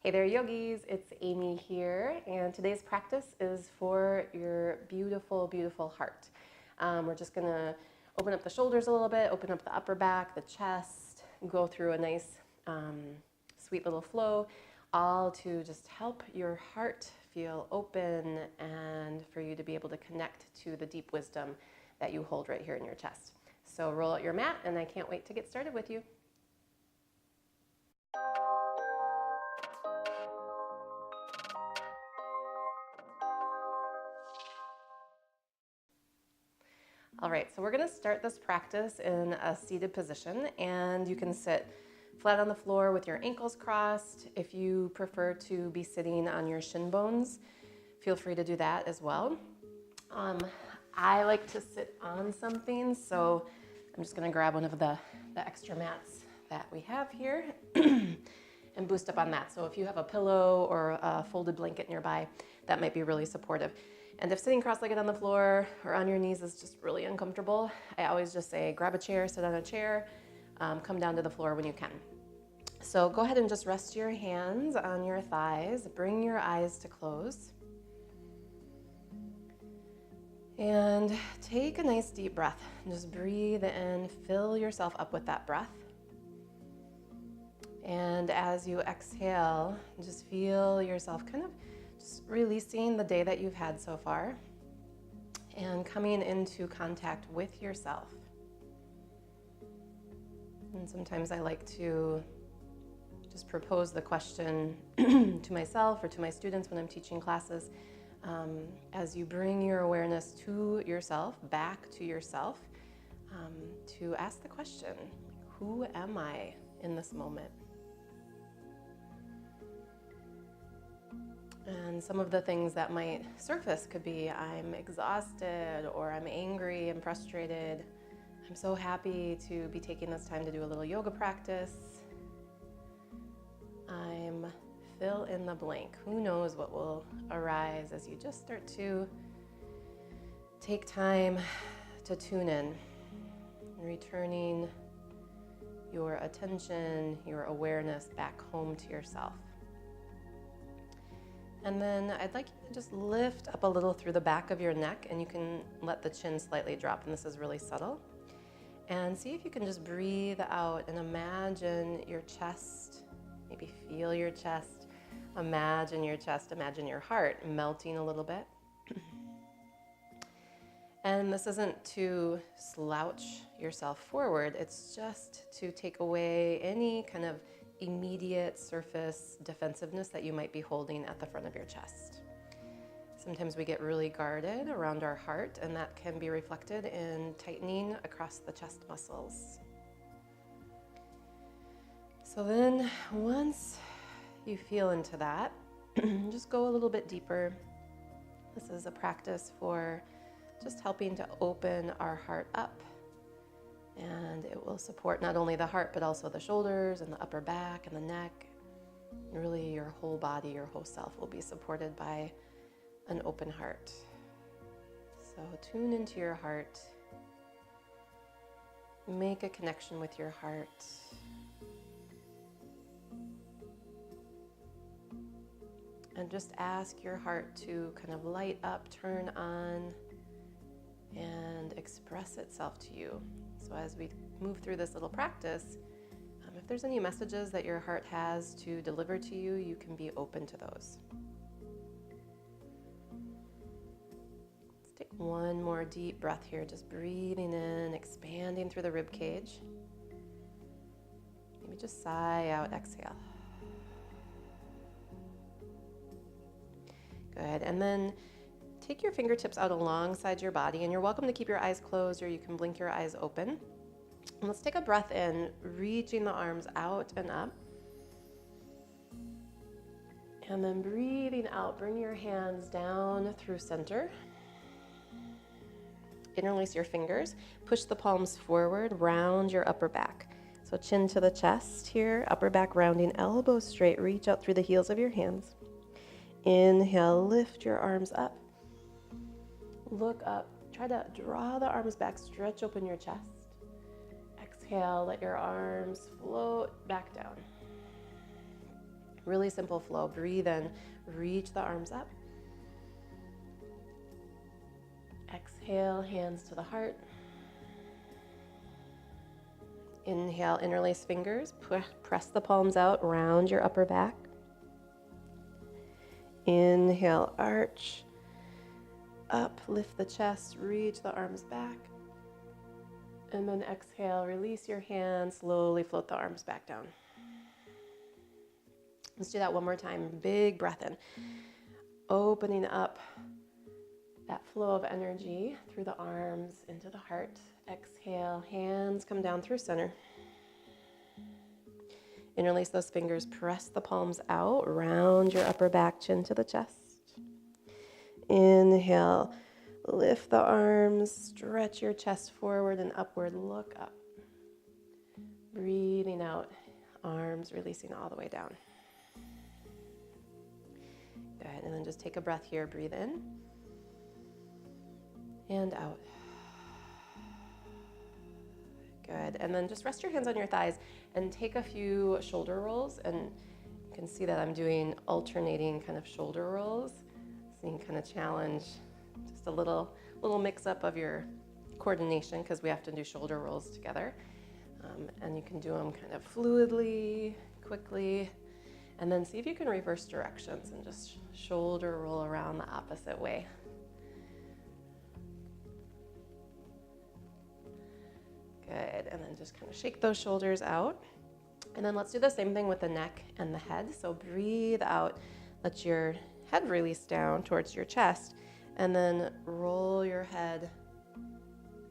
Hey there, yogis. It's Amy here, and today's practice is for your beautiful, beautiful heart. We're just gonna open up the shoulders a little bit, open up the upper back, the chest, go through a nice, sweet little flow, all to just help your heart feel open and for you to be able to connect to the deep wisdom that you hold right here in your chest. So roll out your mat, and I can't wait to get started with you. All right, so we're gonna start this practice in a seated position, and you can sit flat on the floor with your ankles crossed. If you prefer to be sitting on your shin bones, feel free to do that as well. I like to sit on something, so I'm just gonna grab one of the extra mats that we have here and boost up on that. So if you have a pillow or a folded blanket nearby, that might be really supportive. And if sitting cross-legged on the floor or on your knees is just really uncomfortable, I always just say grab a chair, sit on a chair, come down to the floor when you can. So go ahead and just rest your hands on your thighs, bring your eyes to close. And take a nice deep breath. Just breathe in, fill yourself up with that breath. And as you exhale, just feel yourself kind of just releasing the day that you've had so far and coming into contact with yourself. And sometimes I like to just propose the question to myself or to my students when I'm teaching classes, as you bring your awareness to yourself, back to yourself, to ask the question, who am I in this moment? And some of the things that might surface could be, I'm exhausted, or I'm angry and frustrated. I'm so happy to be taking this time to do a little yoga practice. I'm fill in the blank. Who knows what will arise as you just start to take time to tune in, returning your attention, your awareness back home to yourself. And then I'd like you to just lift up a little through the back of your neck, and you can let the chin slightly drop, and this is really subtle. And see if you can just breathe out and imagine your chest, maybe feel your chest, imagine your chest, imagine your heart melting a little bit. And this isn't to slouch yourself forward, it's just to take away any kind of immediate surface defensiveness that you might be holding at the front of your chest. Sometimes we get really guarded around our heart, and that can be reflected in tightening across the chest muscles. So then once you feel into that, just go a little bit deeper. This is a practice for just helping to open our heart up. And it will support not only the heart, but also the shoulders and the upper back and the neck. And really your whole body, your whole self will be supported by an open heart. So tune into your heart. Make a connection with your heart. And just ask your heart to kind of light up, turn on, and express itself to you. So as we move through this little practice, if there's any messages that your heart has to deliver to you, you can be open to those. Let's take one more deep breath here, just breathing in, expanding through the rib cage. Maybe just sigh out, exhale. Good, and then take your fingertips out alongside your body, and you're welcome to keep your eyes closed or you can blink your eyes open. And let's take a breath in, reaching the arms out and up. And then breathing out, bring your hands down through center. Interlace your fingers, push the palms forward, round your upper back. So chin to the chest here, upper back rounding, elbows straight, reach out through the heels of your hands. Inhale, lift your arms up. Look up, try to draw the arms back, stretch open your chest. Exhale, let your arms float back down. Really simple flow. Breathe in, reach the arms up. Exhale, hands to the heart. Inhale, interlace fingers, press the palms out, round your upper back. Inhale, arch, up, lift the chest, reach the arms back. And then exhale, release your hands, slowly float the arms back down. Let's do that one more time. Big breath in. Opening up that flow of energy through the arms into the heart. Exhale, hands come down through center. Interlace those fingers, press the palms out, round your upper back, chin to the chest. Inhale, lift the arms, stretch your chest forward and upward, look up. Breathing out, arms releasing all the way down. Good, and then just take a breath here, breathe in and out. Good, and then just rest your hands on your thighs and take a few shoulder rolls, and you can see that I'm doing alternating kind of shoulder rolls, so you can kind of challenge just a little mix up of your coordination because we have to do shoulder rolls together, and you can do them kind of fluidly, quickly, and then see if you can reverse directions and just shoulder roll around the opposite way. Good, and then just kind of shake those shoulders out. And then let's do the same thing with the neck and the head. So breathe out, let your head release down towards your chest, and then roll your head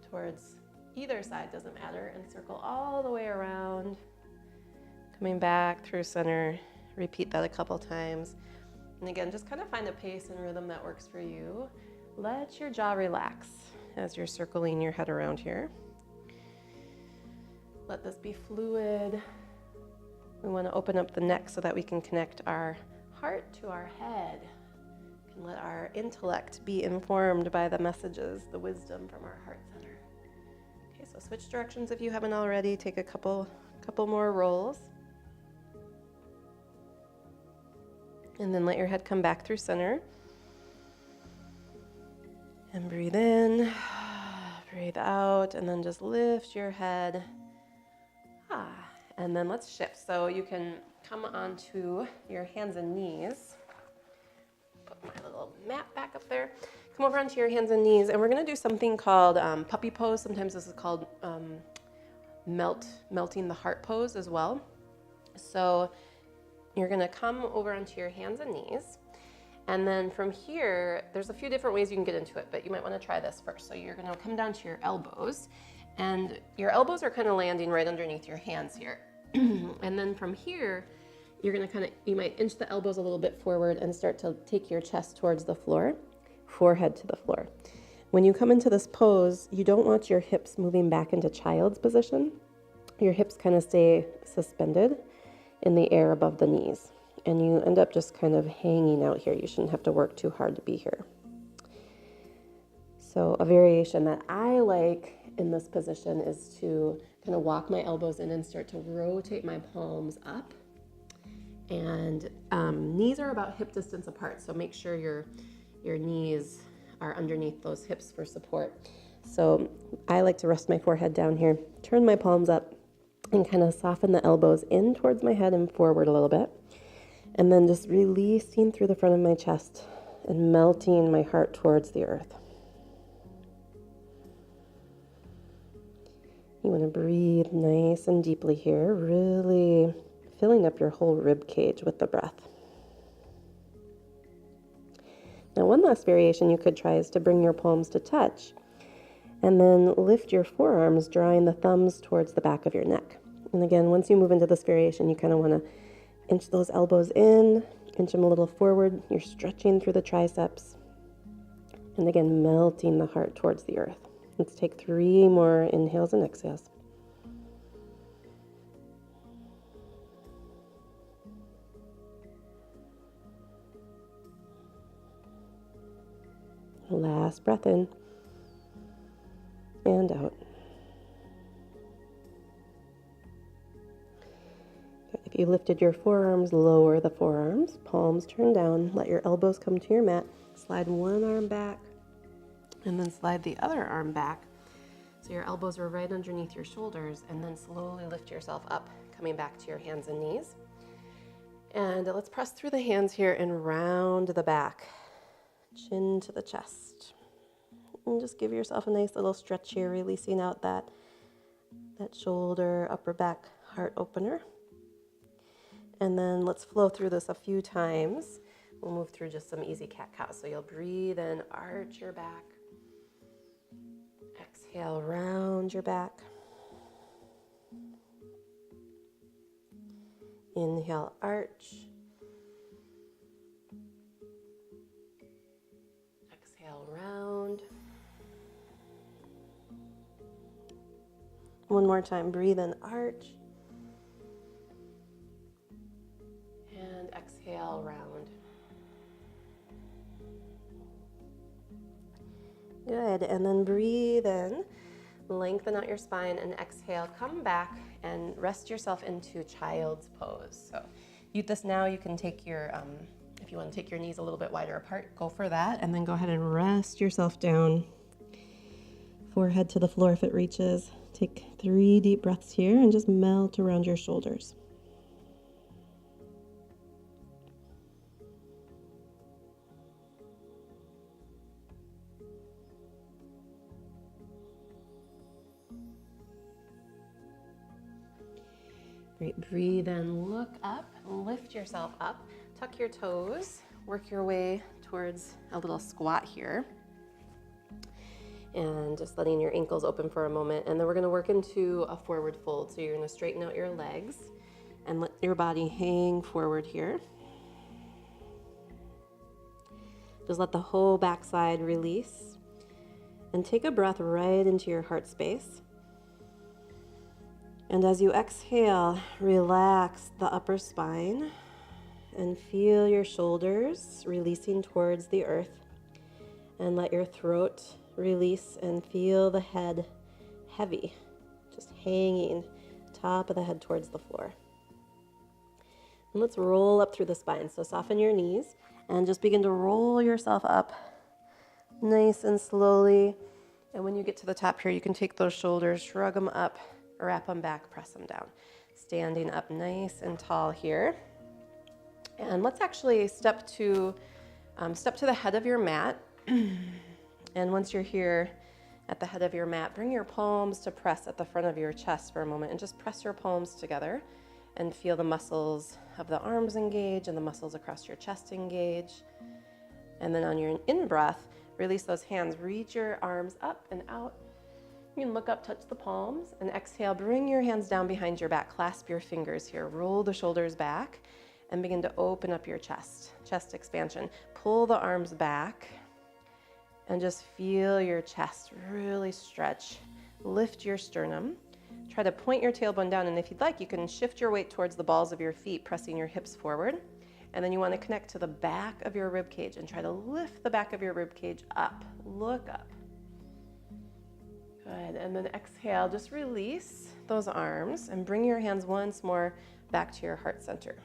towards either side, doesn't matter, and circle all the way around, coming back through center. Repeat that a couple times. And again, just kind of find a pace and rhythm that works for you. Let your jaw relax as you're circling your head around here. Let this be fluid. We want to open up the neck so that we can connect our heart to our head. We can let our intellect be informed by the messages, the wisdom from our heart center. Okay, so switch directions if you haven't already. Take a couple more rolls. And then let your head come back through center. And breathe in, breathe out, and then just lift your head. And then let's shift. So you can come onto your hands and knees. Put my little mat back up there. Come over onto your hands and knees, and we're gonna do something called puppy pose. Sometimes this is called melting the heart pose as well. So you're gonna come over onto your hands and knees. And then from here, there's a few different ways you can get into it, but you might wanna try this first. So you're gonna come down to your elbows, and your elbows are kind of landing right underneath your hands here. And then from here, you're gonna you might inch the elbows a little bit forward and start to take your chest towards the floor, forehead to the floor. When you come into this pose, you don't want your hips moving back into child's position. Your hips kind of stay suspended in the air above the knees, and you end up just kind of hanging out here. You shouldn't have to work too hard to be here. So a variation that I like in this position is to kind of walk my elbows in and start to rotate my palms up. And knees are about hip distance apart, so make sure your knees are underneath those hips for support. So I like to rest my forehead down here, turn my palms up, and kind of soften the elbows in towards my head and forward a little bit. And then just releasing through the front of my chest and melting my heart towards the earth. You want to breathe nice and deeply here, really filling up your whole rib cage with the breath. Now, one last variation you could try is to bring your palms to touch and then lift your forearms, drawing the thumbs towards the back of your neck. And again, once you move into this variation, you kind of want to inch those elbows in, inch them a little forward. You're stretching through the triceps. And again, melting the heart towards the earth. Let's take 3 more inhales and exhales. Last breath in and out. If you lifted your forearms, lower the forearms, palms turn down, let your elbows come to your mat, slide one arm back, and then slide the other arm back. So your elbows are right underneath your shoulders, and then slowly lift yourself up, coming back to your hands and knees. And let's press through the hands here and round the back, chin to the chest. And just give yourself a nice little stretch here, releasing out that shoulder, upper back, heart opener. And then let's flow through this a few times. We'll move through just some easy cat-cow. So you'll breathe in, arch your back. Exhale, round your back. Inhale, arch. Exhale, round. One more time, breathe in, arch. And exhale, round. Good, and then breathe in, lengthen out your spine, and exhale, come back and rest yourself into child's pose. So you this now, you can take your, if you want to take your knees a little bit wider apart, go for that, and then go ahead and rest yourself down. Forehead to the floor if it reaches. Take 3 deep breaths here and just melt around your shoulders. Great, breathe in, look up, lift yourself up, tuck your toes, work your way towards a little squat here. And just letting your ankles open for a moment. And then we're gonna work into a forward fold. So you're gonna straighten out your legs and let your body hang forward here. Just let the whole backside release. And take a breath right into your heart space. And as you exhale, relax the upper spine and feel your shoulders releasing towards the earth. And let your throat release and feel the head heavy, just hanging, top of the head towards the floor. And let's roll up through the spine. So soften your knees and just begin to roll yourself up nice and slowly. And when you get to the top here, you can take those shoulders, shrug them up, wrap them back, press them down. Standing up nice and tall here. And let's actually step to the head of your mat. And once you're here at the head of your mat, bring your palms to press at the front of your chest for a moment and just press your palms together and feel the muscles of the arms engage and the muscles across your chest engage. And then on your in-breath, release those hands, reach your arms up and out. You can look up, touch the palms, and exhale, bring your hands down behind your back, clasp your fingers here, roll the shoulders back, and begin to open up your chest expansion. Pull the arms back, and just feel your chest really stretch. Lift your sternum. Try to point your tailbone down, and if you'd like, you can shift your weight towards the balls of your feet, pressing your hips forward. And then you want to connect to the back of your rib cage and try to lift the back of your rib cage up. Look up. Good, and then exhale, just release those arms and bring your hands once more back to your heart center.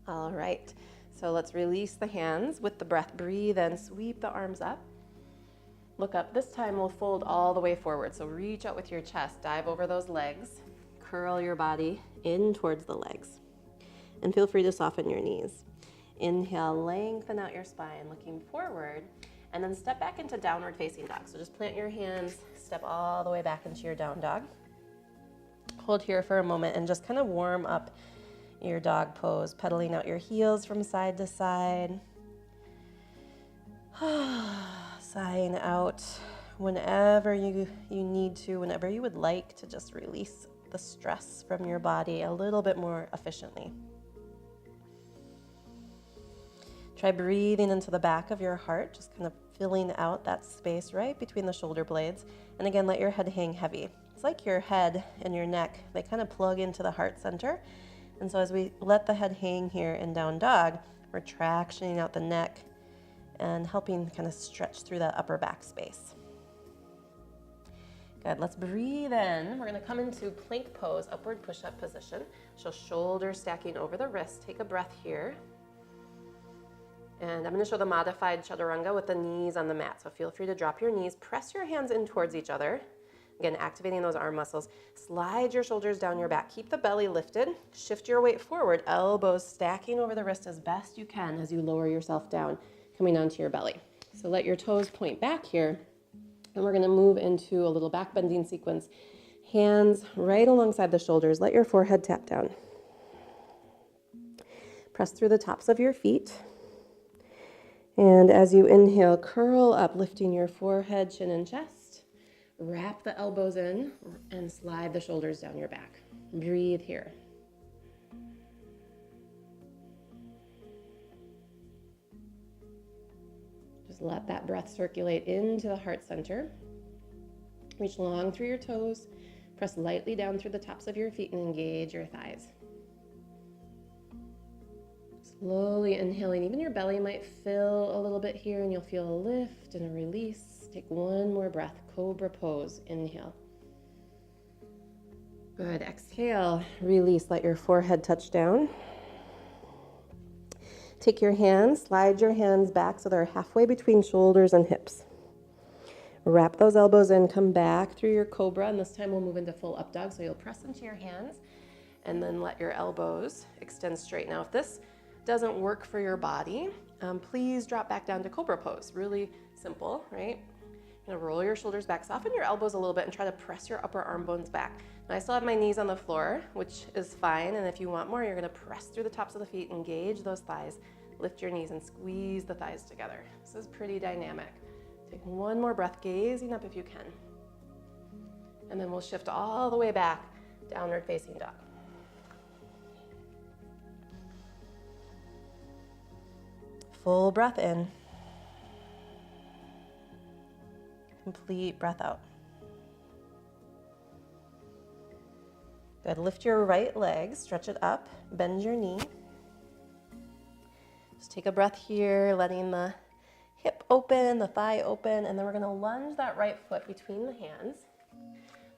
All right, so let's release the hands with the breath. Breathe in, sweep the arms up. Look up. This time we'll fold all the way forward. So reach out with your chest, dive over those legs, curl your body in towards the legs. And feel free to soften your knees. Inhale, lengthen out your spine, looking forward. And then step back into downward facing dog. So just plant your hands, step all the way back into your down dog. Hold here for a moment and just kind of warm up your dog pose, pedaling out your heels from side to side. Sighing out whenever you need to, whenever you would like to just release the stress from your body a little bit more efficiently. Try breathing into the back of your heart, just kind of filling out that space right between the shoulder blades. And again, let your head hang heavy. It's like your head and your neck, they kind of plug into the heart center. And so as we let the head hang here in down dog, we're tractioning out the neck and helping kind of stretch through that upper back space. Good, let's breathe in. We're gonna come into plank pose, upward push-up position. So shoulders stacking over the wrist. Take a breath here. And I'm gonna show the modified chaturanga with the knees on the mat. So feel free to drop your knees, press your hands in towards each other. Again, activating those arm muscles. Slide your shoulders down your back. Keep the belly lifted. Shift your weight forward. Elbows stacking over the wrist as best you can as you lower yourself down, coming onto your belly. So let your toes point back here. And we're gonna move into a little back bending sequence. Hands right alongside the shoulders. Let your forehead tap down. Press through the tops of your feet. And as you inhale, curl up, lifting your forehead, chin, and chest. Wrap the elbows in and slide the shoulders down your back. Breathe here. Just let that breath circulate into the heart center. Reach long through your toes. Press lightly down through the tops of your feet and engage your thighs. Slowly inhaling. Even your belly might fill a little bit here and you'll feel a lift and a release. Take one more breath. Cobra pose. Inhale. Good. Exhale. Release. Let your forehead touch down. Take your hands, slide your hands back so they're halfway between shoulders and hips. Wrap those elbows in, come back through your cobra, and this time we'll move into full up dog. So you'll press into your hands and then let your elbows extend straight. Now, if this doesn't work for your body, please drop back down to cobra pose. Really simple, right? You're gonna roll your shoulders back, soften your elbows a little bit, and try to press your upper arm bones back. Now, I still have my knees on the floor, which is fine, and if you want more, you're gonna press through the tops of the feet, engage those thighs, lift your knees, and squeeze the thighs together. This is pretty dynamic. Take one more breath, gazing up if you can. And then we'll shift all the way back, downward facing dog. Full breath in. Complete breath out. Good. Lift your right leg, stretch it up, bend your knee. Just take a breath here, letting the hip open, the thigh open, and then we're gonna lunge that right foot between the hands.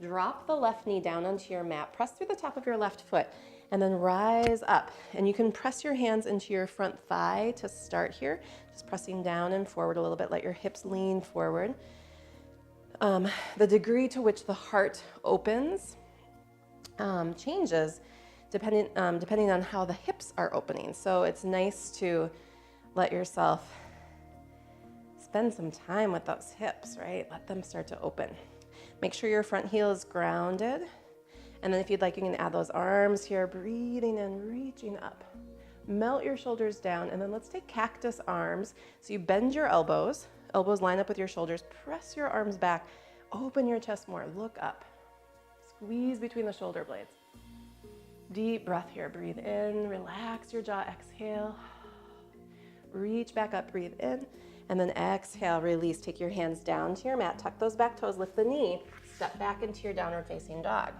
Drop the left knee down onto your mat, press through the top of your left foot, and then rise up. And you can press your hands into your front thigh to start here, just pressing down and forward a little bit. Let your hips lean forward. The degree to which the heart opens changes depending on how the hips are opening. So it's nice to let yourself spend some time with those hips, right? Let them start to open. Make sure your front heel is grounded. And then if you'd like, you can add those arms here, breathing in, reaching up. Melt your shoulders down, and then let's take cactus arms. So you bend your elbows line up with your shoulders, press your arms back, open your chest more, look up. Squeeze between the shoulder blades. Deep breath here, breathe in, relax your jaw, exhale. Reach back up, breathe in, and then exhale, release. Take your hands down to your mat, tuck those back toes, lift the knee, step back into your downward facing dog.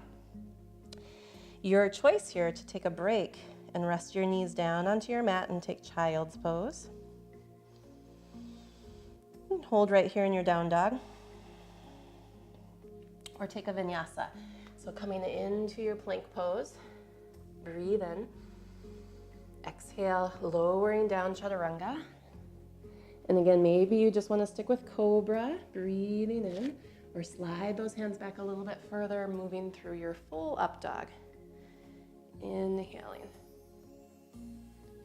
Your choice here to take a break and rest your knees down onto your mat and take child's pose. And hold right here in your down dog. Or take a vinyasa. So coming into your plank pose, breathe in. Exhale, lowering down chaturanga. And again, maybe you just want to stick with cobra, breathing in, or slide those hands back a little bit further, moving through your full up dog. Inhaling.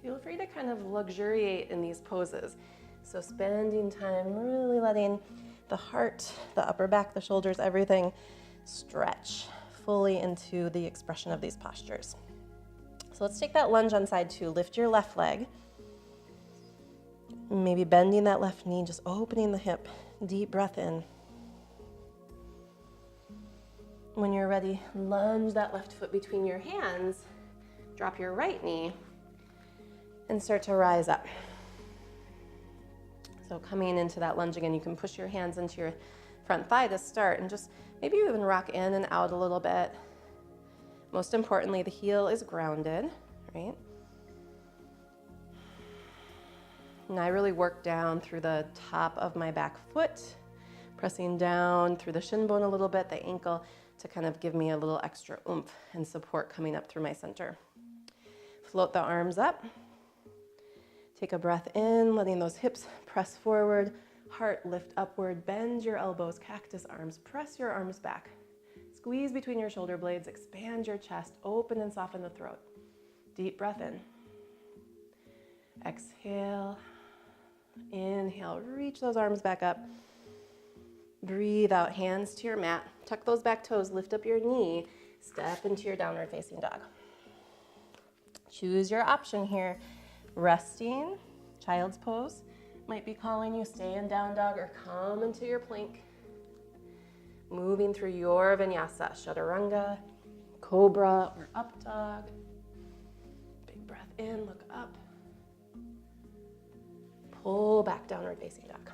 Feel free to kind of luxuriate in these poses. So spending time really letting the heart, the upper back, the shoulders, everything stretch fully into the expression of these postures. So let's take that lunge on side two. Lift your left leg. Maybe bending that left knee, just opening the hip. Deep breath in. When you're ready, lunge that left foot between your hands. Drop your right knee and start to rise up. So coming into that lunge again, you can push your hands into your front thigh to start and just maybe even rock in and out a little bit. Most importantly, the heel is grounded, right? And I really work down through the top of my back foot, Pressing down through the shin bone a little bit, the ankle, to kind of give me a little extra oomph and support coming up through my center. Float the arms up. Take a breath in, letting those hips press forward, heart lift upward, bend your elbows, cactus arms, press your arms back. Squeeze between your shoulder blades, expand your chest, open and soften the throat. Deep breath in. Exhale. Inhale, reach those arms back up. Breathe out, hands to your mat. Tuck those back toes, lift up your knee, step into your downward facing dog. Choose your option here. Resting, child's pose, might be calling you stay in down dog or come into your plank. Moving through your vinyasa, chaturanga, cobra, or up dog. Big breath in, look up. Pull back, downward facing dog.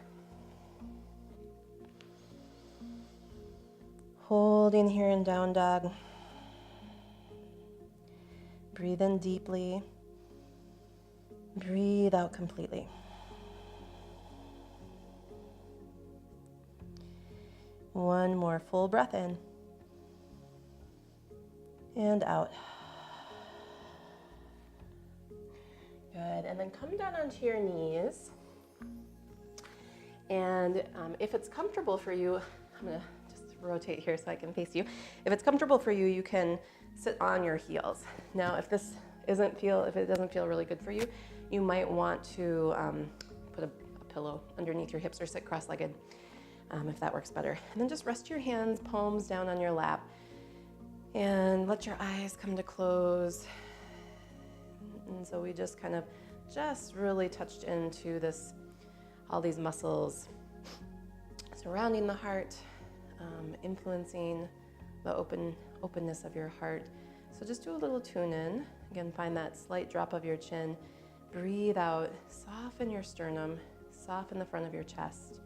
Holding here in down dog. Breathe in deeply. Breathe out completely. One more full breath in and out. Good, and then come down onto your knees. And if it's comfortable for you, I'm gonna just rotate here so I can face you. If it's comfortable for you, you can sit on your heels. Now, if it doesn't feel really good for you, you might want to put a pillow underneath your hips or sit cross-legged if that works better. And then just rest your hands, palms down on your lap, and let your eyes come to close. And so we just kind of really touched into all these muscles surrounding the heart, influencing the openness of your heart. So just do a little tune in. Again, find that slight drop of your chin. Breathe out, soften your sternum, soften the front of your chest,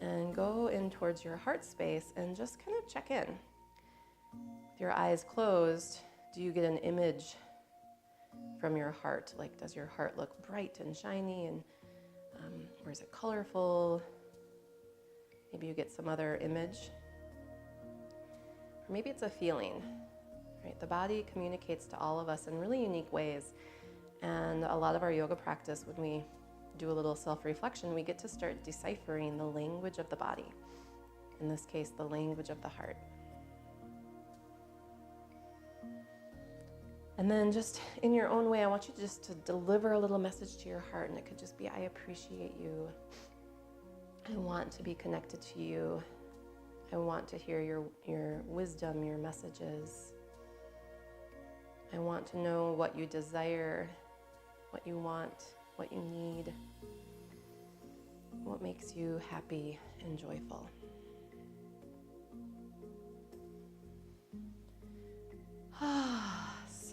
and go in towards your heart space and just kind of check in. With your eyes closed, do you get an image from your heart? Like, does your heart look bright and shiny, and or is it colorful? Maybe you get some other image. Or maybe it's a feeling, right? The body communicates to all of us in really unique ways. And a lot of our yoga practice, when we do a little self-reflection, we get to start deciphering the language of the body. In this case, the language of the heart. And then just in your own way, I want you just to deliver a little message to your heart. And it could just be, I appreciate you. I want to be connected to you. I want to hear your wisdom, your messages. I want to know what you desire, what you want, what you need, what makes you happy and joyful.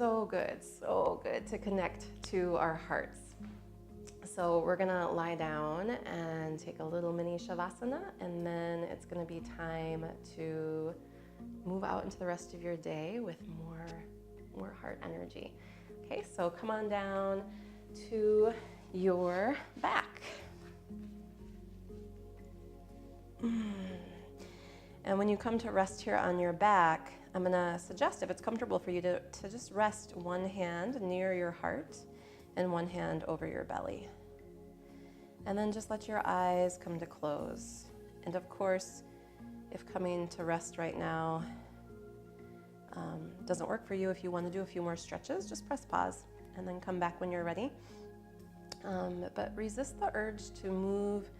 So good to connect to our hearts. So we're gonna lie down and take a little mini Savasana, and then it's gonna be time to move out into the rest of your day with more heart energy. Okay, so come on down to your back. And when you come to rest here on your back, I'm gonna suggest, if it's comfortable for you, to just rest one hand near your heart and one hand over your belly. And then just let your eyes come to close. And of course, if coming to rest right now doesn't work for you, if you want to do a few more stretches, just press pause and then come back when you're ready. But resist the urge to move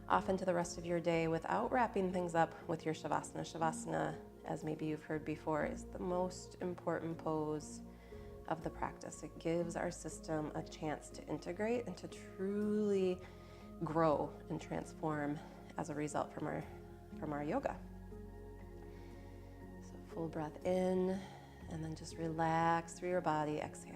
off into the rest of your day without wrapping things up with your Savasana. Savasana, as maybe you've heard before, is the most important pose of the practice. It gives our system a chance to integrate and to truly grow and transform as a result from our yoga. So full breath in, and then just relax through your body. Exhale.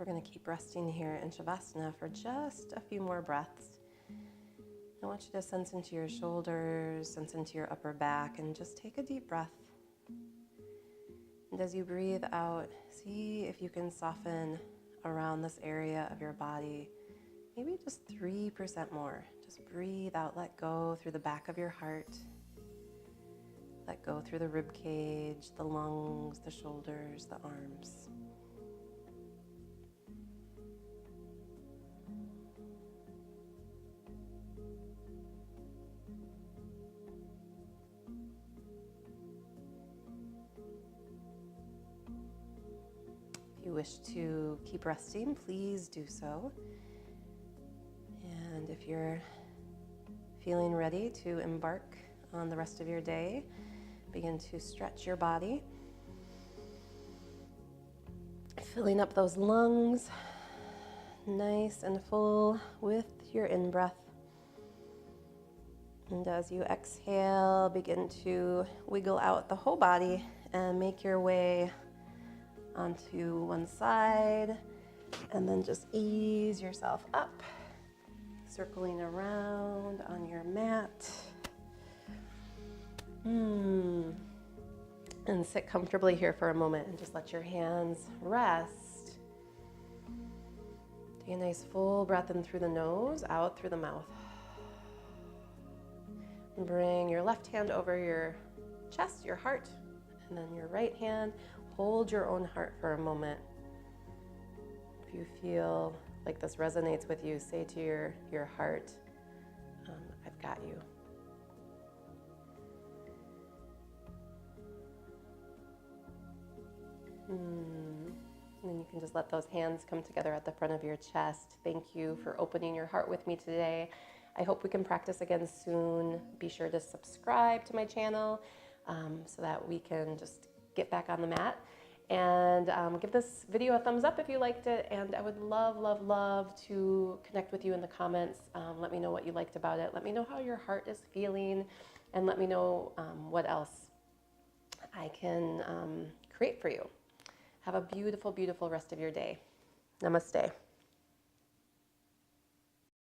we're going to keep resting here in Savasana for just a few more breaths. I want you to sense into your shoulders, sense into your upper back, and just take a deep breath. And as you breathe out, see if you can soften around this area of your body, maybe just 3% more. Just breathe out, let go through the back of your heart. Let go through the rib cage, the lungs, the shoulders, the arms. If you wish to keep resting, please do so. And if you're feeling ready to embark on the rest of your day, begin to stretch your body, filling up those lungs nice and full with your in-breath. And as you exhale, begin to wiggle out the whole body and make your way onto one side, and then just ease yourself up, circling around on your mat. And sit comfortably here for a moment and just let your hands rest. Take a nice full breath in through the nose, out through the mouth. And bring your left hand over your chest, your heart, and then your right hand. Hold your own heart for a moment. If you feel like this resonates with you, say to your heart, I've got you. And then you can just let those hands come together at the front of your chest. Thank you for opening your heart with me today. I hope we can practice again soon. Be sure to subscribe to my channel so that we can just get back on the mat. And give this video a thumbs up if you liked it. And I would love, love, love to connect with you in the comments. Let me know what you liked about it. Let me know how your heart is feeling. And let me know what else I can create for you. Have a beautiful, beautiful rest of your day. Namaste.